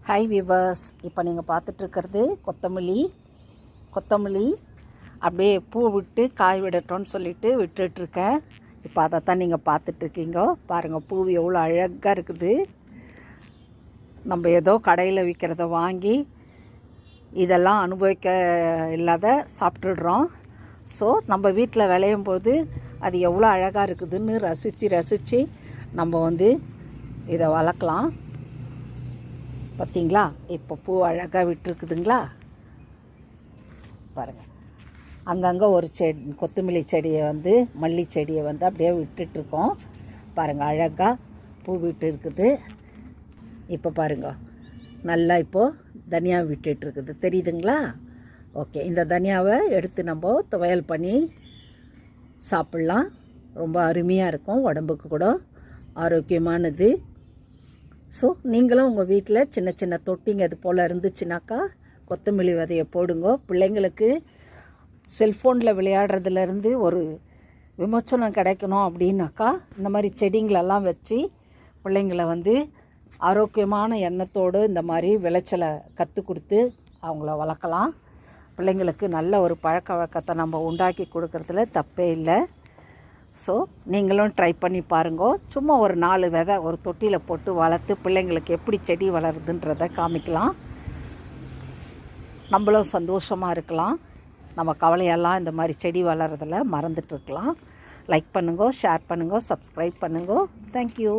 Hi viewers, இப்போ நீங்கள் பார்த்துட்ருக்கிறது கொத்தமல்லி அப்படியே பூ விட்டு காய் விடட்டோன்னு சொல்லிட்டு விட்டுட்ருக்கேன். இப்போ அதை தான் நீங்கள் பார்த்துட்ருக்கீங்க. பாருங்கள், பூ எவ்வளோ அழகாக இருக்குது. நம்ம ஏதோ கடையில் விற்கிறத வாங்கி இதெல்லாம் அனுபவிக்க இல்லாத சாப்பிட்டுடுறோம். ஸோ நம்ம வீட்டில் விளையும் போது அது எவ்வளோ அழகாக இருக்குதுன்னு ரசித்து நம்ம இதை வளர்க்கலாம். பார்த்தீங்களா, இப்போ பூ அழகாக விட்டுருக்குதுங்களா பாருங்கள். அங்கங்கே ஒரு கொத்தமல்லி செடியை மல்லி செடியை அப்படியே விட்டுட்ருக்கோம். பாருங்கள், அழகாக பூ விட்டு இருக்குது. இப்போ பாருங்கள், நல்லா இப்போது தனியா விட்டுட்ருக்குது, தெரியுதுங்களா? ஓகே, இந்த தனியாவை எடுத்து நம்ம துவையல் பண்ணி சாப்பிட்லாம். ரொம்ப அருமையாக இருக்கும், உடம்புக்கு கூட ஆரோக்கியமானது. ஸோ நீங்களும் உங்கள் வீட்டில் சின்ன சின்ன தொட்டிங்க இது போல் இருந்துச்சுனாக்கா கொத்தமல்லி விதையை போடுங்க. பிள்ளைங்களுக்கு செல்ஃபோனில் விளையாடுறதுலேருந்து ஒரு விமோச்சனம் கிடைக்கணும் அப்படின்னாக்கா இந்த மாதிரி செடிங்களெல்லாம் வச்சு பிள்ளைங்களை ஆரோக்கியமான எண்ணத்தோடு இந்த மாதிரி விளைச்சலை கற்றுக் கொடுத்து அவங்கள வளர்க்கலாம். பிள்ளைங்களுக்கு நல்ல ஒரு பழக்க வழக்கத்தை நம்ம உண்டாக்கி கொடுக்கறதுல தப்பே இல்லை. ஸோ நீங்களும் ட்ரை பண்ணி பாருங்க. சும்மா ஒரு 4 விதை ஒரு தொட்டியில் போட்டு வளர்த்து பிள்ளைங்களுக்கு எப்படி செடி வளருதுன்றதை காமிக்கலாம். நம்மளும் சந்தோஷமாக இருக்கலாம். நம்ம கவலையெல்லாம் இந்த மாதிரி செடி வளர்கிறதில் மறந்துட்டுருக்கலாம். லைக் பண்ணுங்க, ஷேர் பண்ணுங்க, சப்ஸ்கிரைப் பண்ணுங்க. தேங்க்யூ.